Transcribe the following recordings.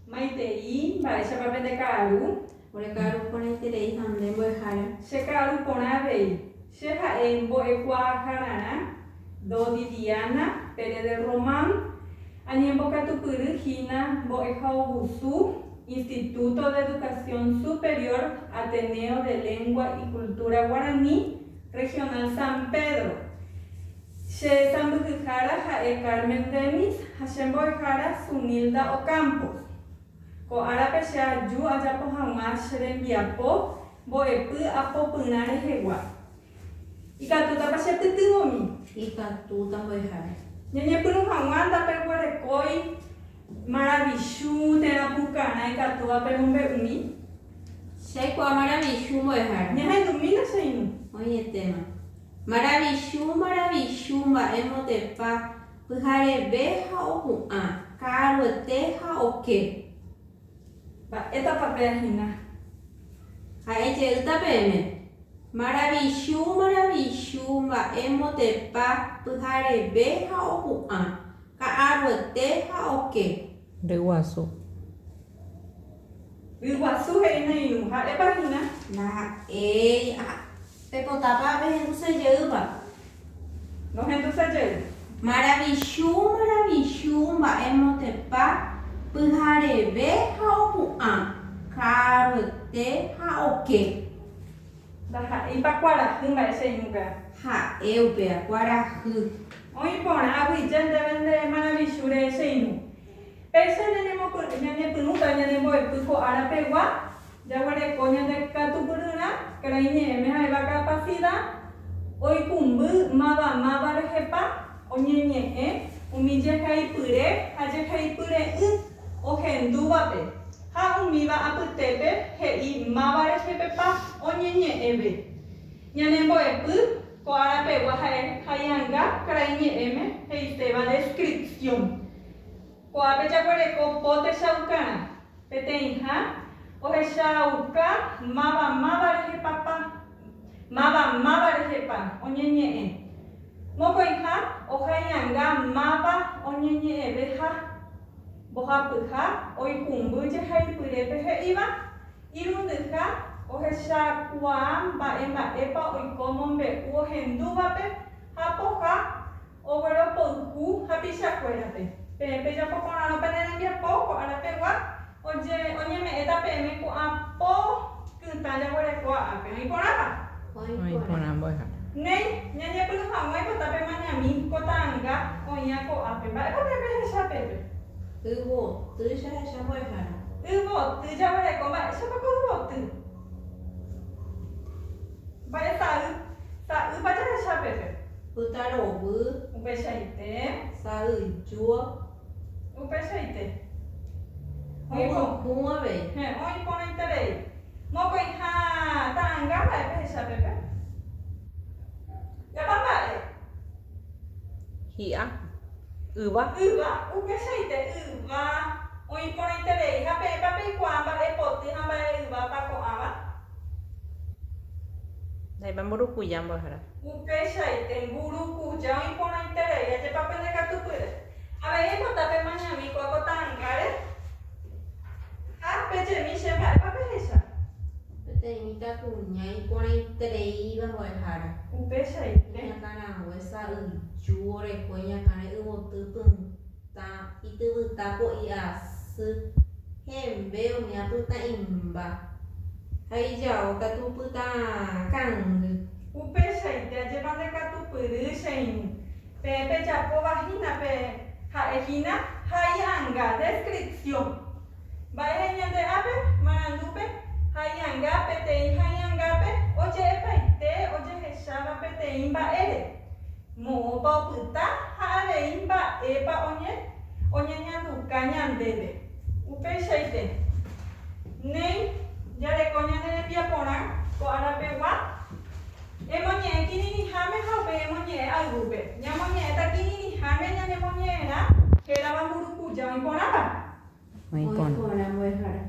Maitei, mba'éichapa de ka'aru. Ore ka'aru porãiterei hande mbo'ehára. Che ka'aru porãvei. Che ha'e mbo'ekuaahára Dodiana Pérez de Román. Añembokatupyryhína mbo'ehaovusu Instituto de Educación Superior Ateneo de Lengua y Cultura Guaraní Regional San Pedro. Che sambyhyhára ha'e Carmen Denis ha che mbo'ehára Sunilda Ocampos. Ko'árape che aju ajapo hag̃ua che rembiapo mbo'epy apopyrã rehegua. Ikatútapa che pytyvõmi. Ikatúta mbo'ehára. Ñañepyrũ hag̃ua ndapeguerekói Maravichu térã ikatúvape mombe'umi. Chaikuaa Maravichu mbo'ehára. Ñahainumína che inu. Oñetéma. Maravichu mba'émotepa pyhareve ha opu'ã, ka'aruete ha oke. Mba'étapapehína. Ha'ejeýta peẽme. Maravichu mba'émotepa pyhareve ha opu'ã, ka'aruete ha oke. Ryguasu. Ryguasu he'ína inu. Ha'épahína. Naha'e pepotápa pehendusejeyva. Nohendusejey. Maravichu mba'émotepa pyhareve ha opu'ã, ka'aruete ha oke. Ndaha'éipa kuarahy mba'e che inúpe. Ha'e upéva kuarahy. Oĩporã aguyje ndéve Maravichúre che inu. Péicha ñañepyrũta ñanembo'epy ko'árapegua jaguareko ñandekatupyrýra karai ñe'ẽme ha'éva capacidad oikũmby mavamáva rehepa oñeñe'ẽ umi jehaipyre ha jehaipyre'ỹ ohendúvape ha umíva apytépe he'i máva rehepepa oñeñe'ẽve. Ñanembo'epy ko'árapegua ha'ehaíanga karai ñe'ẽme heitéva descripción. Ko'ápe jaguareko po techaukarã peteĩha ohechauka máva rehepa oñeñe'ẽ. Mokõiha ohaiãnga máva oñeñe'ẽveha mbohapyha oikũmby jehaipyrépe he'íva. Irundyha ohechakuaa mba'épa oiko mombe'u ohendúvape ha pohã ogueropoyhu hapichakuérape. Peẽpe japoporãrõ penerembiapo ko'árapegua oñeme'ẽta peẽme ko'ãpo kytã jaguareko a'ápe. Oĩporãpa. Oĩporã mbo'ehára. Néi ñañepyrũ hag̃ua ipotápe mañami kotãnga oĩva ko'ápe. Mba'épape pehecha pépe. Yvoty chehecha mbo'ehára. Yvoty jaguareko mba'échapako yvoty. Mba'e sa'ýpa jahecha pépe. Pytarovy, Upeichaite. sa'yjúa, Upeichaite. omohu'ãve. Oĩporãiterei. Mokõiha ta'ãnga mba'e pehecha pépe. Japamba'e. Hi'a. Yva. Yva. Upeichaite yva. Oĩporãiterei. Ha peẽpa peikuaa mba'e poty ha mba'e yvápa ko'ãva. Ndaípa mburukuja mbo'ehára. Upeichaite mburukuja oĩporãiterei ajépa pendekatupyre. Avei ipotápe mañami kotãngáre. Ha pejemi che mba'épa pehecha. Peteĩ mitãkuña iporãitereíva mbo'ehára. Upeichaite. Ñakarãgue sa'yju oreko ñakãre yvoty pytã ityvytápo i'asy hembe umi apytãimba ha ijao katu pytã kãngy. Upeichaite ajépa ndekatupyry che inu. Peẽpe japovahína pe ha'ehína haiãnga descripción. Mba'e ñande'ápe marandúpe haiãnga peteĩ haiãngápe oje'epaite ojehecháva peteĩ mba'ére. Moõpa opyta ha avei mba'épa oñeñanduka ñandéve. Upeichaite. Néi jareko ñanerembiaporã ko'árapegua emoñe'ẽ kirirĩháme ha upe emoñe'ẽ ayvúpe. Ñamoñe'ẽta kirirĩháme ñanemoñe'ẽrã hérava mburukuja oĩporãpa. Oĩporã. Oĩporã mbo'ehára.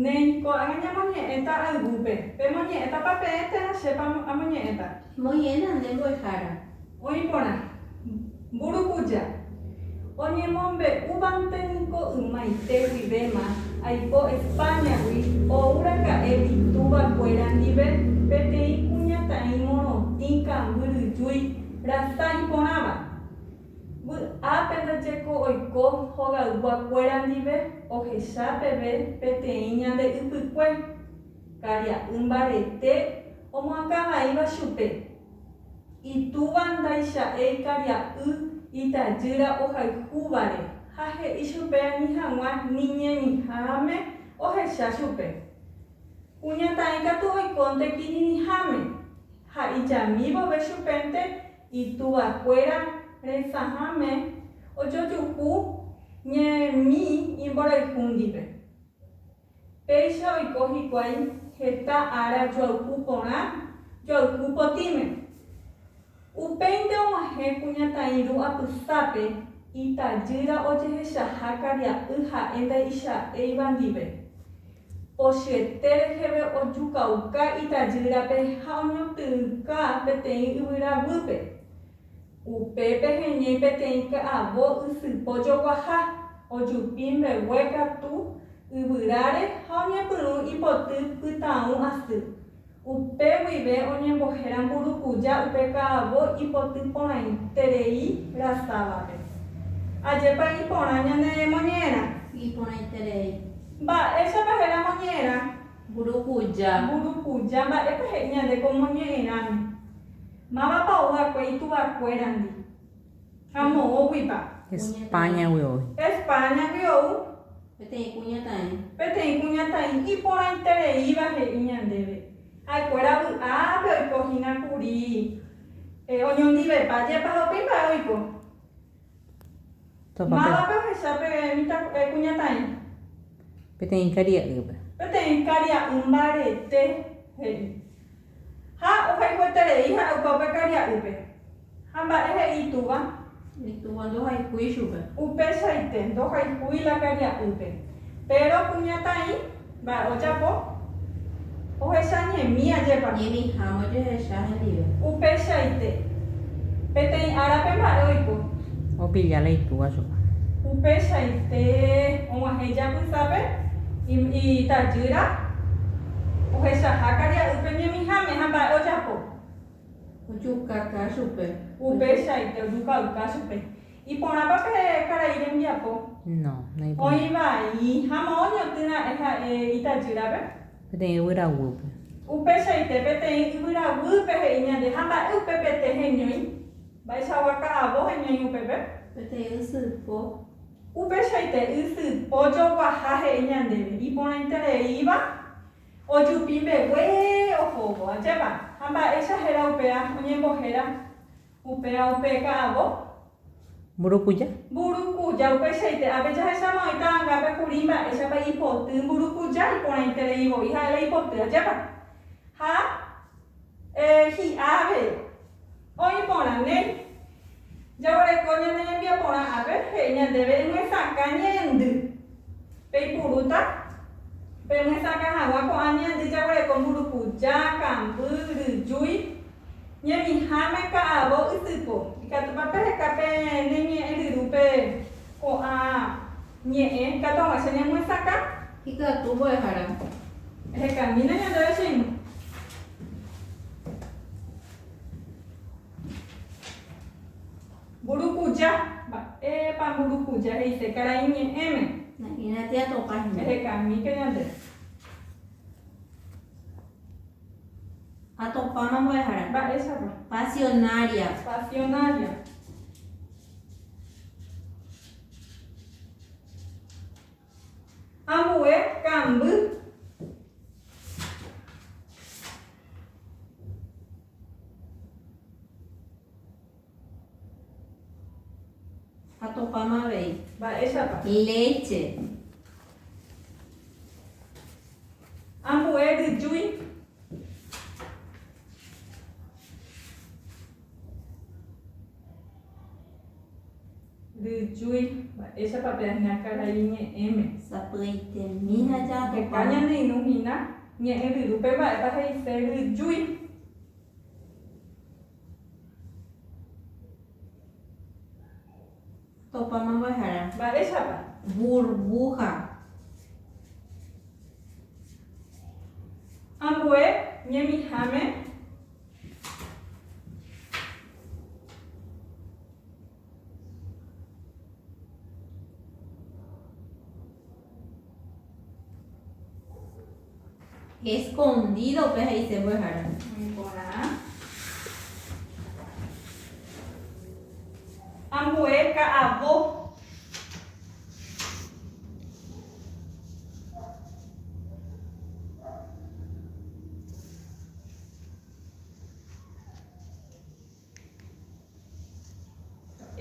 Neiko agaña moñe'ẽta ayvúpe. Pe moñe'ẽta papeete chépa amoñe'ẽta. Moñena nde mbo'ehára. Oĩporã. Mburukuja. Oñemombe'úvanteniko ymaite guivéma aipo Españagui ouraka'e itúvakuéra ndive peteĩ kuñataĩ morotĩ kambyrýjui rasa iporãva. Vy'ápe ndajeko oiko hogayguakuéra ndive ohecha peve peteĩ ñande ypykue karia'y mbarete omoakãvaíva chupe. Itúva ndaicha'éi karia'y itajýra ohayhúvare ha he'i chupe ani hag̃ua niñemiháme ohecha chupe. Kuñataĩ katu oikónte kirirĩháme ha ijamívove chupénte itúvakuéra resãháme ojojuhu ñe'ẽmi imborayhu ndive. Péicha oiko hikuái heta ára joayhu porã, joayhu potĩme. Upéinte og̃uahẽ kuñataĩ ru apysápe itajýra ojehechaha karia'y ha'e ndaicha'éiva ndive. Ochyete reheve ojukauka itajýrape ha oñotỹka peteĩ yvyraguýpe. Upépe heñói peteĩ ka'avo ysypo joguaha ojupi mbegue katu yvyráre ha oñepyrũ ipoty pytãũ asy. Upe guive oñembohéra mburukuja upe ka'avo ipoty porãiterei rasávape. Ajépa iporã ñane moñe'ẽrã. Iporãiterei. Mba'éichapa héra moñe'ẽrã. Mburukuja. Mburukuja mba'épa he'i ñande ko moñe'ẽrãmi. Mávapa oguakue itúvakuérandi. Ha moõguipa. Españagui oĩ. Españagui ou. Peteĩ kuñataĩ. Peteĩ kuñataĩ iporãitereíva he'i ñandéve. Ha'ekuéra vy'ápe oikohínakuri oñondivepa jépa ha upéi mba'e oiko. Mávape ohechápe kuñataĩ. Peteĩ karia'ýpe. Peteĩ karia'y mbarete he'i. Ha ohayhueterei ha upápe karia'ýpe. Ha mba'e he'i itúva. Itúva ndohayhúi chupe. Upéichaite ndohayhúi la karia'ýpe. Pero kuñataĩ mba'e ojapo ohecha ñemi ajépa. Ñemiháme ojehecha hendive. Upéichaite. Peteĩ árape mba'e oiko. Opilla itúva chupe. Upéichaite og̃uahẽ japysápe itajýra ohechaha karia'ýpe ñemiháme ha mba'e ojapo. Ojukaka chupe. Upéichaite ojukauka chupe. Iporãpape karai rembiapo. No, naipóra. Oĩ vai ha moñotỹra'e ha'e itajýrape. Peteĩ yvyraguýpe. Upéichaite peteĩ yvyraguýpe he'i ñande ha mba'e upépete heñói. Mba'eichagua ka'avo heñói upépe. Peteĩ ysypo. Upéichaite ysypo joguaha he'i ñandéve. Iporãitereíva ojupi mbegue ohóvo ajépa. Ha mba'éicha héra upéa oñembohéra upéa upe ka'avo. Mburukuja. Mburukuja upéichaite ápe jahechamo'ỹ ta'ãngápe kuri mba'éichapa ipoty mburukuja iporãitereivoi ha'e ipoty ajépa. Ha hi'áve oĩporã néi. Jaguareko ñane ñembiaporã ápe he'i ñandéve yngresakã ñe'ẽndy. Peipurúta pe'ysaka hag̃ua ko'ã ñe'ẽndy jaguareko mburukuja, kamby, ryjúi, ñemiháme ka'avo ysypo. Ikatúpa pehekápe neñe'ẽ ryrúpe ko'ã ñe'ẽ katu ag̃uaicha ñemyesaka. Ikatu mbo'ehára. Hekamína ñande rechĩmi. Mburukuja. Mba'épa mburukuja he'ise karai ñe'ẽme. Imagínate atopahína. Hekamíke ñande. Atopáma mbo'ehára. Mba'éichapa. Pasionaria. Pasionaria. Ambue kamby. Atopáma avei. Mba'éichapa. Leche. Ambue ryjúi. ryjúi, mba'éichapa pe ahínakarãi ñe'ẽme. Sapy'aite míhaja Heka ñandeinumína ñe'ẽ ryrúpe mba'épa he'ise ryjúi. Topáma mbo'ehára. Mba'éichapa. Burbuja. Ambue ñemiháme Escondido pe he'ise mbo'ehára. porã. Ambue ka'avo.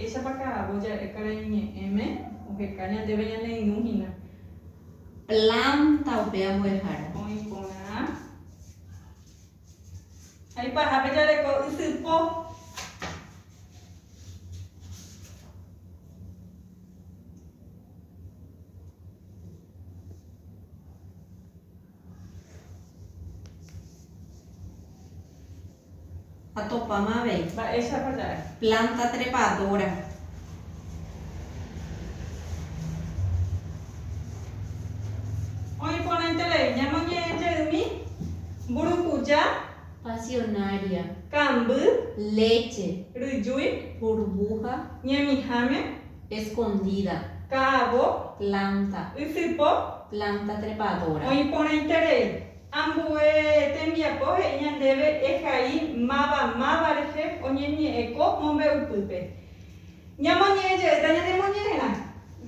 Éichapa ka'avo ja'ékarãi ñe'ẽme oheka ñandéve ñande'yũhína. Planta upe mbo'ehára. Oĩ porã. Aipahápe jareko ysypo. Atopáma avei. Mba'éichapa ja'e. Planta trepadora. Oĩ porãiterei ñamoñe'ẽjeými mburukuja, Pasionaria. kamby, Leche. ryjúi, Burbuja. ñemiháme, Escondida. ka'avo, Planta. ysypo. Planta trepadora. Oĩ porãiterei ambue tembiapo he'i ñandéve ehai máva rehe oñeñe'ẽko mombe'upýpe. Ñamoñe'ẽjeýta ñanemoñe'ẽrã.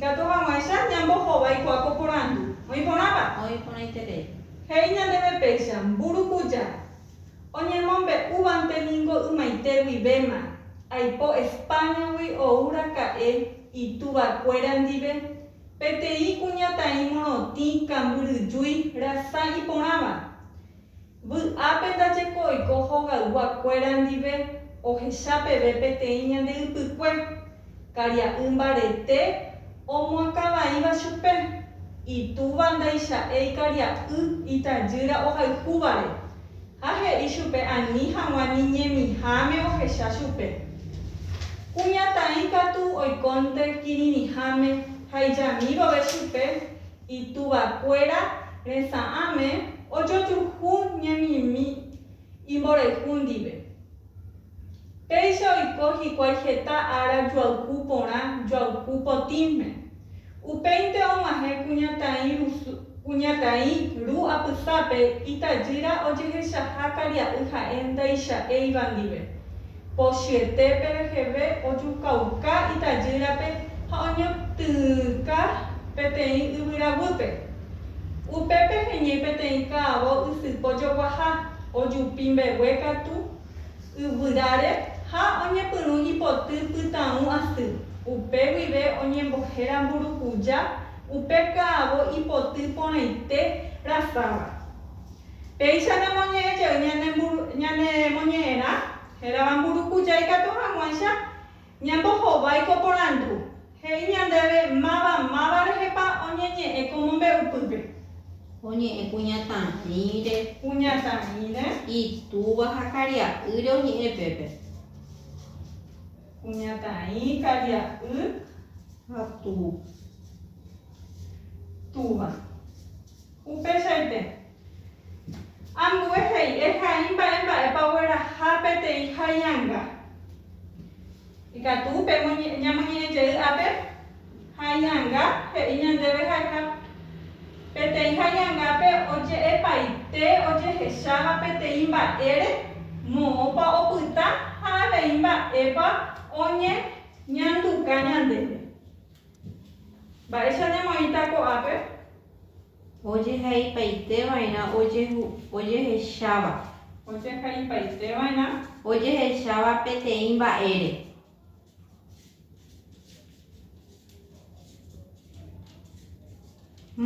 Katu hag̃uáicha ñambohovaikuaa ko porandu. Oĩ porãpa. Hoy ponaiterei. He'i ñandéve péicha mburukuja oñemombe'úvante niko ymaite guivéma. Aipo Españagui ouraka'e ituvakuéra ndive peteĩ kuñataĩ morotĩ kambyryjúi rasa iporãva. Vy'ápe ndajeko oiko hogayguakuéra ndive ohecha peve peteĩ ñandeypykue. Karia'y mbarete omoakãvaíva chupe. Itúva ndaicha'e ikaria'y itajýra ohayhúvare. Ha he'i chupe ani hag̃ua ni ñemiháme ohecha chupe. Kuñataĩ katu oikónte kirirĩháme ha ijamívove chupe ituvakuéra resa'ãme ojojuhu ñemimi imborayhu ndive. Péicha oiko hikuái heta ára joayhu porã, joayhu potĩme. Upéinte og̃uahẽ kuñataĩ ru apysápe itajýra ojehechaha karia'y ha'e ndaicha'éiva ndive. Pochyetépe reheve ojukauka itajýrape ha oñotỹka peteĩ yvyraguýpe. Upépe heñói peteĩ ka'avo ysypo joguaha ojupi mbegue katu yvyráre ha oñepyrũ ipoty pytãũ asy. Upe guive oñembohéra mburukuja, upe ka'avo ipoty porãite rasáva. Péicha ñanemoñe'ẽrã hérava mburukujái katu hag̃uáicha ñambohovái ko porandu. He'i ñandéve máva rehepa oñeñe'ẽ ko mombe'upýpe. Oñe'ẽ kuñataĩre. Kuñataĩre. Itúva ha karia'ýre oñe'ẽ pépe. Kuñataĩ, karia'y, Ha tú. túva. Upeichaite. Ambue he'i ehai mba'épa gueraha peteĩ haiãnga. Ikatu upe ñamoñe'ẽjey ápe haiãnga he'i ñandéve haiha peteĩ haiãngápe oje'epaite ojehecháva peteĩ mba'ére moõpa opyta ha avei mba'épa oñeñanduka ñandéve. Mba'éicha ñamoĩta ko'ápe. Ojehaipaiteva'erã ojehecháva. Ojehaipaiteva'erã Ojehecháva peteĩ mba'ére.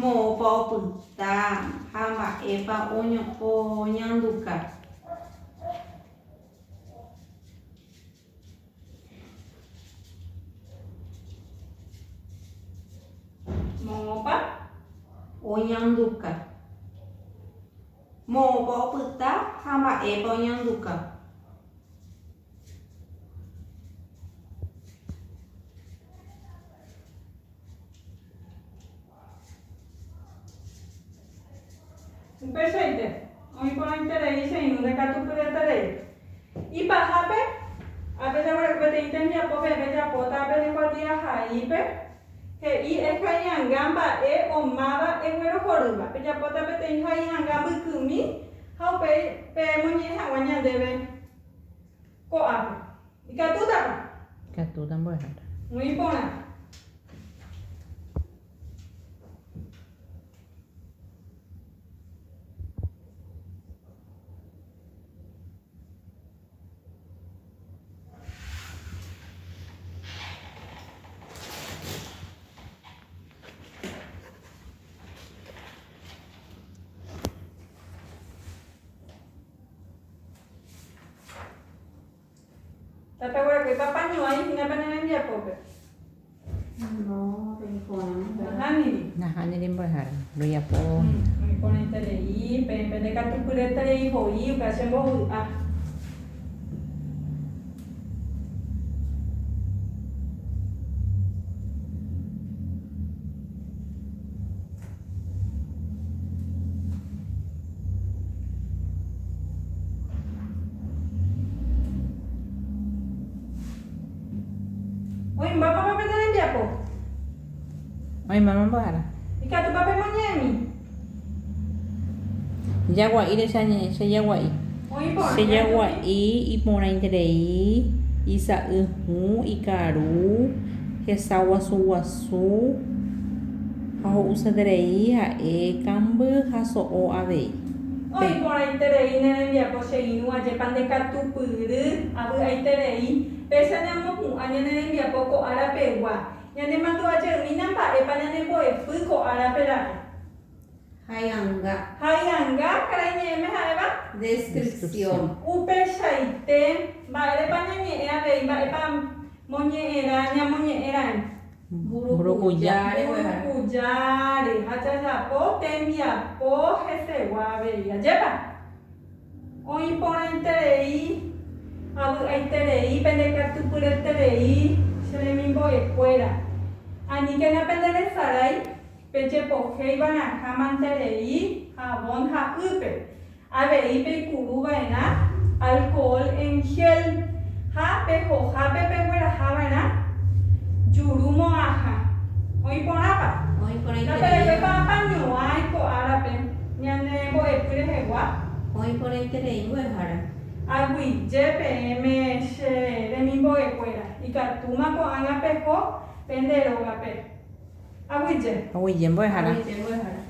Moõpa opyta ha mba'épa oñanduka. oñanduka. Mo'õpa opyta ha mba'épa oñanduka. Upéichaite, oĩporãiterei che irũ ndekatupyreterei. Ipahápe, apejaguareko peteĩ tembiapópe epejapóta pejekuatiahaípe, he'i ehai'ãnga mba'e omáva eguerohorýva. Pejapóta peteĩ hai'ãnga mbykymi ha upéi pemoñe'ẽ hag̃ua ñandéve ko'ápe. Ikatútapa. Ikatúta mbo'ehára. Muy porã. Tapeguareko ipapañuái hína penerembiapópe. No, telefonamos. Nahániri. Nahániri mbo'ehára. Rojapo. Oĩporãiterei pe ndekatupyreterei ho'i ukáicha mbovy'a. Oĩmbápapa penerembiapo. Oĩmáma mbo'ehára. Ikatúpa pemoñe'ẽmi. Jagua'íre che jagua'i. Oĩporã. Che jagua'i iporãiterei, isa'yju, ikaru, hesa guasu ha ho'usãterei ha'e kamby ha so'o avei. Oĩporãiterei nerembiapo che irũ ajépa ndekatupyry avy'aiterei péicha ñamopu'ã ñanerembiapo ko árapegua. Ñanemandu'ajeýna mba'épa ñanembo'epy ko árapera'e. Hai'ãnga. Hai'ãnga karai ñe'ẽme ha'éva. Descripción. Upeichaite mba'érepa ñañe'ẽ avei mba'épa moñe'ẽra ñamoñe'ẽra'e. Mburukujáre mbo'ehára. Mburukujáre ha jajapo tembiapo hesegua avei ajépa. Oĩporãiterei avy'aiterei pendekatupyreterei che remimbo'ekuéra. Aníkena penderesarái pejepohéiva'erã manterei jabón ha ýpe. Avei peikuruva'erã alcohol en gel ha pehohápe peguerahava'erã juru mo'ãha. Oĩporãpa. Taperekóipa apañuái ko árape ñanembo'epy rehegua. Oĩporãiterei mbo'ehára. Aguyje peẽme che remimbo'ekuéra. Ikatúma ko'ág̃a peho pende rógape. Aguyje. Aguyje mbo'ehára. Aguyje mbo'ehára.